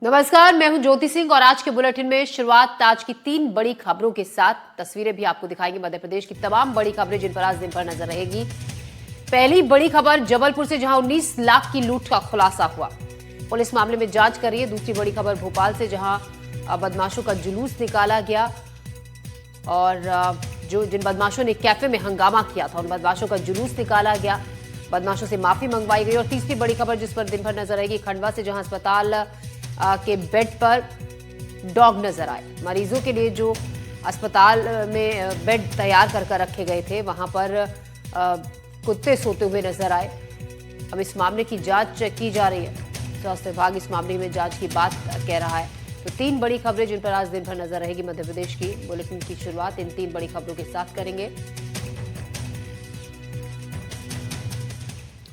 नमस्कार, मैं हूं ज्योति सिंह और आज के बुलेटिन में शुरुआत आज की 3 बड़ी खबरों के साथ। तस्वीरें भी आपको दिखाएंगे मध्य प्रदेश की तमाम बड़ी खबरें जिन पर आज दिन भर नजर रहेगी। पहली बड़ी खबर जबलपुर से, जहां 19 लाख की लूट का खुलासा हुआ। पुलिस मामले में जांच कर रही है। दूसरी बड़ी खबर भोपाल से, जहां बदमाशों का जुलूस निकाला गया और जिन बदमाशों ने कैफे में हंगामा किया था उन बदमाशों का जुलूस निकाला गया, बदमाशों से माफी मंगवाई गई। और तीसरी बड़ी खबर जिस पर दिन भर नजर रहेगी खंडवा से, जहां अस्पताल के बेड पर डॉग नजर आए। मरीजों के लिए जो अस्पताल में बेड तैयार कर रखे गए थे वहां पर कुत्ते सोते हुए नजर आए। अब इस मामले की जांच की जा रही है। स्वास्थ्य विभाग इस मामले में जांच की बात कह रहा है। तो 3 बड़ी खबरें जिन पर आज दिन भर नजर रहेगी मध्य प्रदेश की। बुलेटिन की शुरुआत इन 3 बड़ी खबरों के साथ करेंगे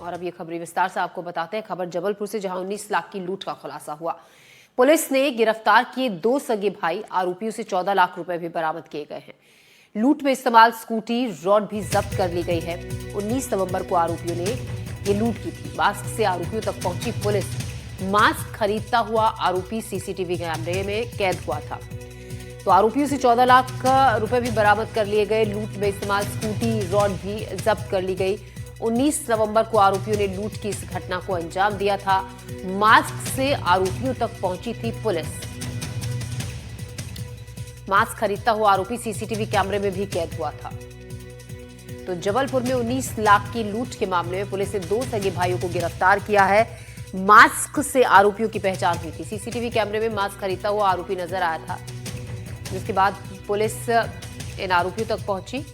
और अब ये खबरें विस्तार से आपको बताते हैं। खबर जबलपुर से, जहां 19 लाख की लूट का खुलासा हुआ। पुलिस ने गिरफ्तार किए 2 सगे भाई। आरोपियों से 14 लाख रुपए भी बरामद किए गए हैं। लूट में इस्तेमाल स्कूटी, रॉड भी जब्त कर ली गई है। 19 नवंबर को आरोपियों ने ये लूट की थी। मास्क से आरोपियों तक पहुंची पुलिस। मास्क खरीदता हुआ आरोपी सीसीटीवी कैमरे में कैद हुआ था। तो आरोपियों से 14 लाख रुपए भी बरामद कर लिए गए। लूट में इस्तेमाल स्कूटी, रॉड भी जब्त कर ली गई। 19 नवंबर को आरोपियों ने लूट की इस घटना को अंजाम दिया था। मास्क से आरोपियों तक पहुंची थी पुलिस। मास्क खरीदता हुआ आरोपी सीसीटीवी कैमरे में भी कैद हुआ था। तो जबलपुर में 19 लाख की लूट के मामले में पुलिस ने 2 सगे भाइयों को गिरफ्तार किया है। मास्क से आरोपियों की पहचान हुई थी। सीसीटीवी कैमरे में मास्क खरीदता हुआ आरोपी नजर आया था, जिसके बाद पुलिस इन आरोपियों तक पहुंची।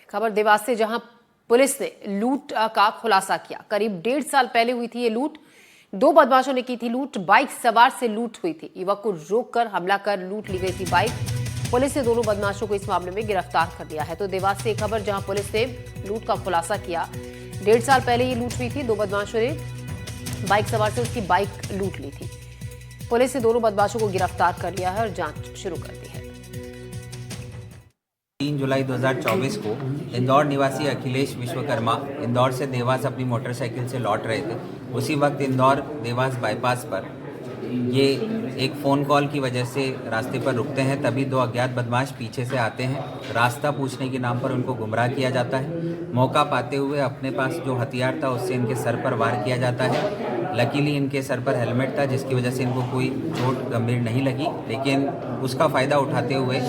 खबर देवास से, जहां पुलिस ने लूट का खुलासा किया। करीब 1.5 साल पहले हुई थी ये लूट। 2 बदमाशों ने की थी लूट। बाइक सवार से लूट हुई थी। युवक को रोककर हमला कर लूट ली गई थी बाइक। पुलिस ने दोनों बदमाशों को इस मामले में गिरफ्तार कर लिया है। तो देवास से एक खबर, जहां पुलिस ने लूट का खुलासा किया। 1.5 साल पहले ये लूट हुई थी। 2 बदमाशों ने बाइक सवार से उसकी बाइक लूट ली थी। पुलिस ने दोनों बदमाशों को गिरफ्तार कर लिया है और जांच शुरू कर दी है। 3 जुलाई 2024 को इंदौर निवासी अखिलेश विश्वकर्मा इंदौर से देवास अपनी मोटरसाइकिल से लौट रहे थे। उसी वक्त इंदौर देवास बाईपास पर ये एक फ़ोन कॉल की वजह से रास्ते पर रुकते हैं। तभी 2 अज्ञात बदमाश पीछे से आते हैं। रास्ता पूछने के नाम पर उनको गुमराह किया जाता है। मौका पाते हुए अपने पास जो हथियार था उससे इनके सर पर वार किया जाता है। लकीली इनके सर पर हेलमेट था, जिसकी वजह से इनको कोई चोट गंभीर नहीं लगी, लेकिन उसका फ़ायदा उठाते हुए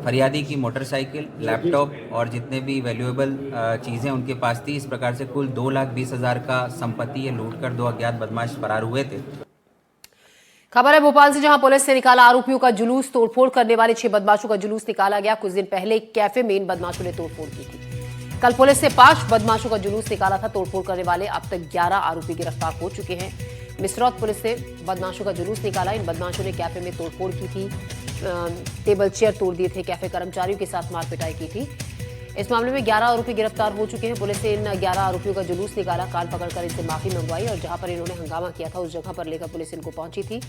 फरियादी की मोटरसाइकिल, लैपटॉप और जितने भी वैल्यूएबल चीज़ें उनके पास थी, इस प्रकार से कुल 2,20,000 का संपत्ति ये लूट कर 2 अज्ञात बदमाश फरार हुए थे। खबर है भोपाल से, जहां पुलिस ने निकाला आरोपियों का जुलूस। तोड़फोड़ करने वाले 6 बदमाशों का जुलूस निकाला गया। कुछ दिन पहले एक कैफे में इन बदमाशों ने तोड़फोड़ की थी। कल पुलिस ने 5 बदमाशों का जुलूस निकाला था। तोड़फोड़ करने वाले अब तक 11 आरोपी गिरफ्तार हो चुके हैं। मिसरौत पुलिस ने बदमाशों का जुलूस निकाला। इन बदमाशों ने कैफे में तोड़फोड़ की थी। टेबल चेयर तोड़ दिए थे। कैफे कर्मचारियों के साथ मारपिटाई की थी। इस मामले में 11 आरोपी गिरफ्तार हो चुके हैं। पुलिस ने इन 11 आरोपियों का जुलूस निकाला। कान पकड़कर इनसे माफी मंगवाई और जहां पर इन्होंने हंगामा किया था उस जगह पर लेकर पुलिस इनको पहुंची थी।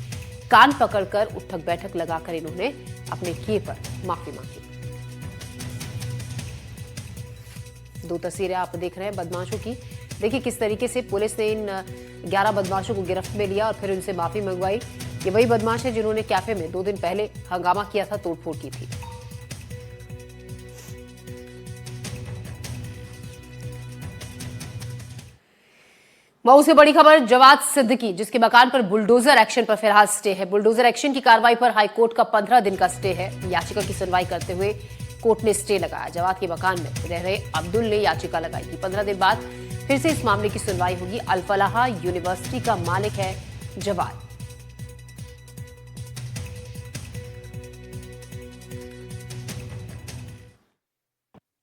कान पकड़कर उठक बैठक लगाकर इन्होंने अपने किए पर माफी मांगी। 2 तस्वीरें आप देख रहे हैं बदमाशों की। देखिए किस तरीके से पुलिस ने इन 11 बदमाशों को गिरफ्त में लिया और फिर उनसे माफी मंगवाई। ये वही बदमाश है जिन्होंने कैफे में 2 दिन पहले हंगामा किया था, तोड़फोड़ की थी। मऊ से बड़ी खबर जवाद सिद्दीकी, जिसके मकान पर बुलडोजर एक्शन पर फिलहाल स्टे है। बुलडोजर एक्शन की कार्रवाई पर हाईकोर्ट का 15 दिन का स्टे है। याचिका की सुनवाई करते हुए कोर्ट ने स्टे लगाया। जवाद के मकान में रह रहे अब्दुल ने याचिका लगाई थी। 15 दिन बाद फिर से इस मामले की सुनवाई होगी। अल-फलाह यूनिवर्सिटी का मालिक है जवाद।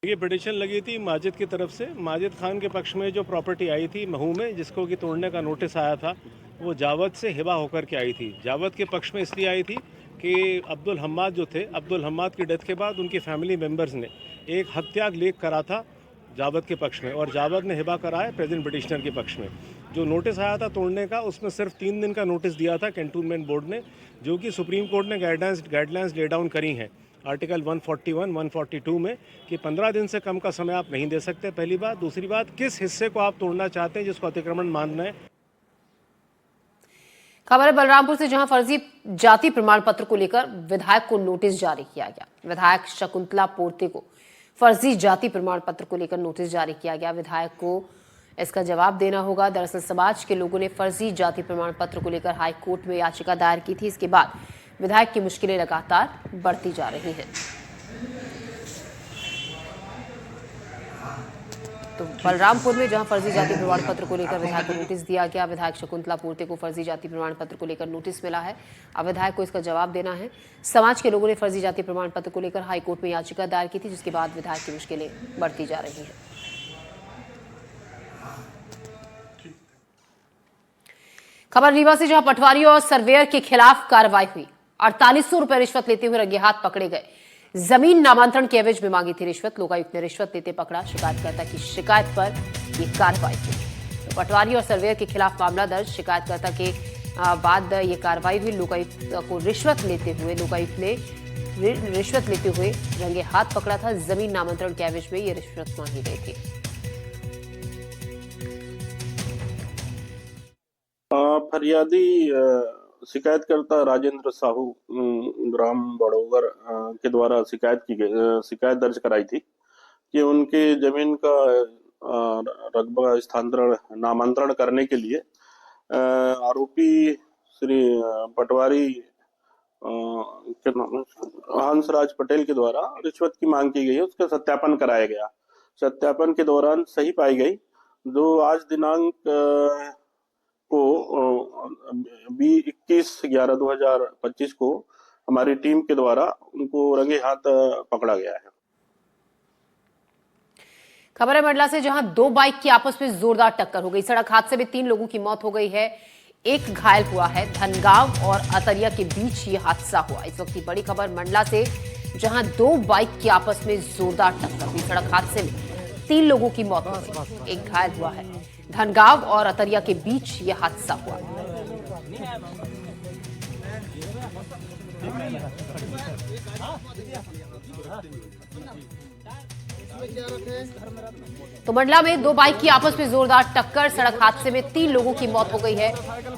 ये पिटीशन लगी थी माजिद की तरफ से। माजिद खान के पक्ष में जो प्रॉपर्टी आई थी महू में, जिसको कि तोड़ने का नोटिस आया था, वो जावद से हिबा होकर के आई थी। जावद के पक्ष में इसलिए आई थी कि अब्दुल हम्माद जो थे, अब्दुल हम्माद की डेथ के बाद उनकी फैमिली मेंबर्स ने एक हत्याग लेख करा था जावद के पक्ष में, और जावद ने हिबा करा है प्रेजेंट पिटिशनर के पक्ष में। जो नोटिस आया था तोड़ने का, उसमें सिर्फ 3 दिन का नोटिस दिया था कैंटोनमेंट बोर्ड ने, जो कि सुप्रीम कोर्ट ने गाइडलाइंस ले डाउन करी हैं। आर्टिकल 141, 142 में कि 15 दिन से कम का समय आप नहीं दे सकते, पहली बात। दूसरी बात, किस हिस्से को आप तोड़ना चाहते हैं जिसको अतिक्रमण मान रहे हैं। खबर है बलरामपुर से, जहां फर्जी जाति प्रमाण पत्र को लेकर विधायक को नोटिस जारी किया गया। विधायक शकुंतला पोर्ते को फर्जी जाति प्रमाण पत्र को लेकर नोटिस जारी किया गया। विधायक को इसका जवाब देना होगा। दरअसल समाज के लोगों ने फर्जी जाति प्रमाण पत्र को लेकर हाई कोर्ट में याचिका दायर की थी। इसके बाद विधायक की मुश्किलें लगातार बढ़ती जा रही हैं। तो बलरामपुर में जहां फर्जी जाति प्रमाण पत्र को लेकर विधायक को नोटिस दिया गया, विधायक शकुंतला पोर्ते को फर्जी जाति प्रमाण पत्र को लेकर नोटिस मिला है। अब विधायक को इसका जवाब देना है। समाज के लोगों ने फर्जी जाति प्रमाण पत्र को लेकर हाईकोर्ट में याचिका दायर की थी, जिसके बाद विधायक की मुश्किलें बढ़ती जा रही हैं। खबर रीवा से, जहां पटवारी और सर्वेयर के खिलाफ कार्रवाई हुई। 4800 रुपए रिश्वत लेते हुए रंगे हाथ पकड़े गए। जमीन नामांतरण के एवज में मांगी थी रिश्वत। लोकायुक्त ने रिश्वत लेते पकड़ा। शिकायतकर्ता की शिकायत पर यह कार्रवाई हुई। तो पटवारी और सर्वेयर के खिलाफ मामला दर्ज। शिकायतकर्ता के बाद ये कार्रवाई हुई। लोकायुक्त को रिश्वत लेते हुए रंगे हाथ पकड़ा था। जमीन नामांतरण के एवज में ये रिश्वत मांगी गई थी। फरियादी शिकायतकर्ता राजेंद्र साहू ग्राम बड़ोगर के द्वारा शिकायत दर्ज कराई थी कि उनके जमीन का रकबा स्थानांतरण नामांतरण करने के लिए आरोपी श्री पटवारी हंसराज पटेल के द्वारा रिश्वत की मांग की गई है। उसका सत्यापन कराया गया। सत्यापन के दौरान सही पाई गई। जो आज दिनांक को 21/11/2025 को हमारी टीम के द्वारा उनको रंगे हाथ पकड़ा गया है। खबर है मंडला से, जहां दो बाइक की आपस में जोरदार टक्कर हो गई। सड़क हादसे में 3 लोगों की मौत हो गई है, एक घायल हुआ है। धनगांव और अतरिया के बीच ये हादसा हुआ। इस वक्त की बड़ी खबर मंडला से, जहां 2 बाइक की आपस में जोरदार टक्कर हुई। सड़क हादसे में 3 लोगों की मौत हो गई, एक घायल हुआ है। धनगांव और अतरिया के बीच यह हादसा हुआ। तो मंडला में 2 बाइक की आपस में जोरदार टक्कर। सड़क हादसे में 3 लोगों की मौत हो गई है,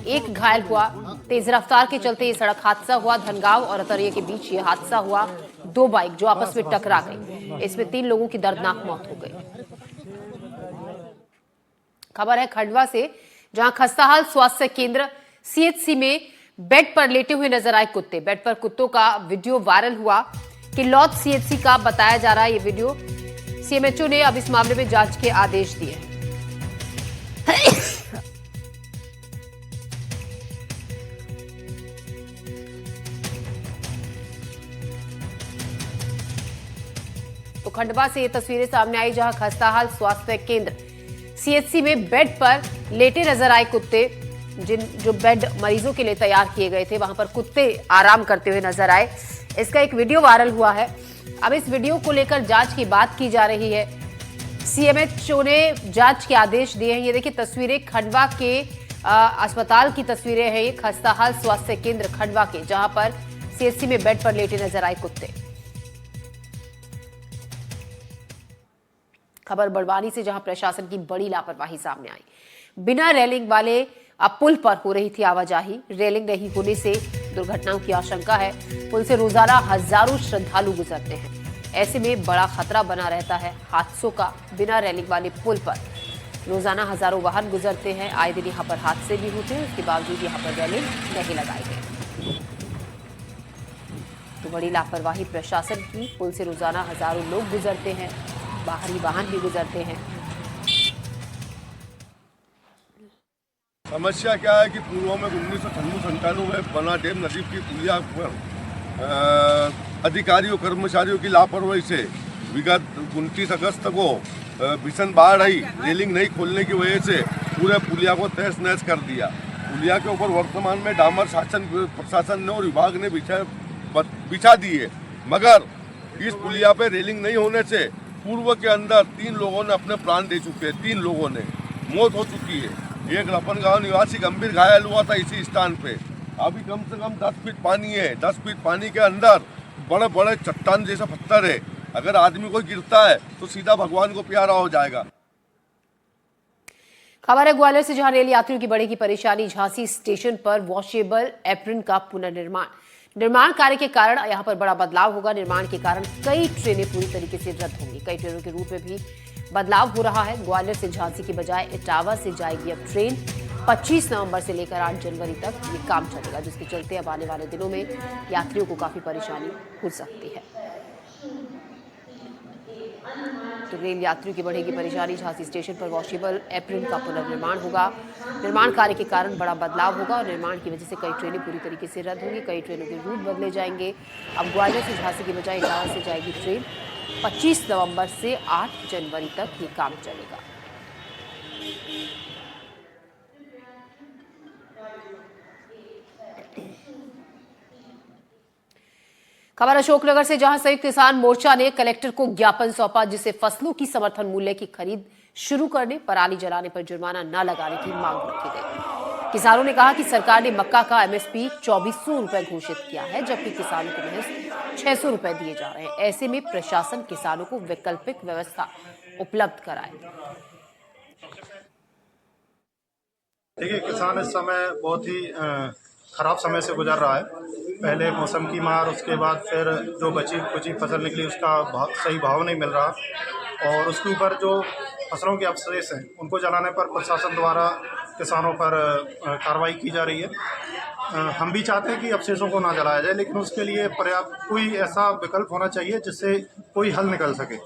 एक घायल हुआ। तेज रफ्तार के चलते ये सड़क हादसा हुआ। धनगांव और अतरिया के बीच ये हादसा हुआ। 2 बाइक जो आपस में टकरा गई, इसमें 3 लोगों की दर्दनाक मौत हो गई। खबर है खंडवा से, जहां खस्ताहाल स्वास्थ्य केंद्र सीएचसी में बेड पर लेटे हुए नजर आए कुत्ते। बेड पर कुत्तों का वीडियो वायरल हुआ। किल्लौद सीएचसी का बताया जा रहा है ये वीडियो। सीएमएचओ ने अब इस मामले में जांच के आदेश दिए हैं। तो खंडवा से ये तस्वीरें सामने आई, जहां खस्ताहाल स्वास्थ्य केंद्र सीएचसी में बेड पर लेटे नजर आए कुत्ते। जो बेड मरीजों के लिए तैयार किए गए थे, वहां पर कुत्ते आराम करते हुए नजर आए। इसका एक वीडियो वायरल हुआ है। अब इस वीडियो को लेकर जांच की बात की जा रही है। सीएमएचओ ने जांच के आदेश दिए हैं। ये देखिए तस्वीरें खंडवा के अस्पताल की तस्वीरें हैं। ये खस्ताहाल स्वास्थ्य केंद्र खंडवा के, जहां पर सीएचसी में बेड पर लेटे नजर आए कुत्ते। खबर बड़वानी से, जहां प्रशासन की बड़ी लापरवाही सामने आई। बिना रेलिंग वाले पुल पर हो रही थी आवाजाही। रेलिंग नहीं होने से दुर्घटनाओं की आशंका है। पुल से रोजाना हजारों श्रद्धालु गुजरते हैं। ऐसे में बड़ा खतरा बना रहता है हादसों का। बिना रेलिंग वाले पुल पर रोजाना हजारों वाहन गुजरते हैं। आए दिन यहाँ पर हादसे भी होते हैं, उसके बावजूद यहाँ पर रेलिंग नहीं लगाई गई। तो बड़ी लापरवाही प्रशासन की। पुल से रोजाना हजारों लोग गुजरते हैं, बाहरी वाहन भी गुजरते हैं। समस्या क्या है कि पूर्व में 1998 में बना डैम नदी की पुलिया पर अधिकारियों कर्मचारियों की लापरवाही से विगत 29 अगस्त को भीषण बाढ़ आई। रेलिंग नहीं खोलने की वजह से पूरे पुलिया को तहस नहस कर दिया। पुलिया के ऊपर वर्तमान में डामर शासन प्रशासन ने और विभाग ने बिछा दी है, मगर इस पुलिया पे रेलिंग नहीं होने से पूर्व के अंदर 3 लोगों ने अपने प्राण दे चुके हैं। 3 लोगों ने मौत हो चुकी है। एक रपन गांव निवासी गंभीर घायल हुआ था इसी स्थान पे। अभी कम से कम 10 फीट पानी है। 10 फीट पानी के अंदर बड़े बड़े चट्टान जैसा पत्थर है, अगर आदमी कोई गिरता है तो सीधा भगवान को प्यारा हो जाएगा। खबर है ग्वालियर से, जहां रेल यात्रियों की बढ़ेगी परेशानी। झांसी स्टेशन पर वॉशेबल एप्रन का निर्माण कार्य के कारण यहां पर बड़ा बदलाव होगा। निर्माण के कारण कई ट्रेनें पूरी तरीके से रद्द होंगी। कई ट्रेनों के रूट में भी बदलाव हो रहा है। ग्वालियर से झांसी की बजाय इटावा से जाएगी अब ट्रेन। 25 नवंबर से लेकर 8 जनवरी तक ये काम चलेगा, जिसके चलते अब आने वाले दिनों में यात्रियों को काफी परेशानी हो सकती है। तो रेल यात्रियों की बढ़ेगी परेशानी। झांसी स्टेशन पर वॉशेबल एप्रन का पुनर्निर्माण होगा। निर्माण कार्य के कारण बड़ा बदलाव होगा और निर्माण की वजह से कई ट्रेनें पूरी तरीके से रद्द होंगी। कई ट्रेनों के रूट बदले जाएंगे। अब ग्वालियर से झांसी की बजाय इटावा से जाएगी ट्रेन। 25 नवंबर से 8 जनवरी तक ये काम चलेगा। खबर अशोकनगर से, जहां संयुक्त किसान मोर्चा ने कलेक्टर को ज्ञापन सौंपा, जिसे फसलों की समर्थन मूल्य की खरीद शुरू करने, पराली जलाने पर जुर्माना न लगाने की मांग रखी गई। किसानों ने कहा कि सरकार ने मक्का का एमएसपी 2400 रुपए घोषित किया है, जबकि किसानों को महज 600 रुपए दिए जा रहे हैं। ऐसे में प्रशासन किसानों को वैकल्पिक व्यवस्था उपलब्ध कराए। देखिए, किसान इस समय बहुत ही खराब समय से गुजर रहा है। पहले मौसम की मार, उसके बाद फिर जो बची कुची फसल निकली उसका सही भाव नहीं मिल रहा, और उसके ऊपर जो फसलों के अवशेष हैं उनको जलाने पर प्रशासन द्वारा किसानों पर कार्रवाई की जा रही है। हम भी चाहते हैं कि अवशेषों को ना जलाया जाए, लेकिन उसके लिए पर्याप्त कोई ऐसा विकल्प होना चाहिए जिससे कोई हल निकल सके।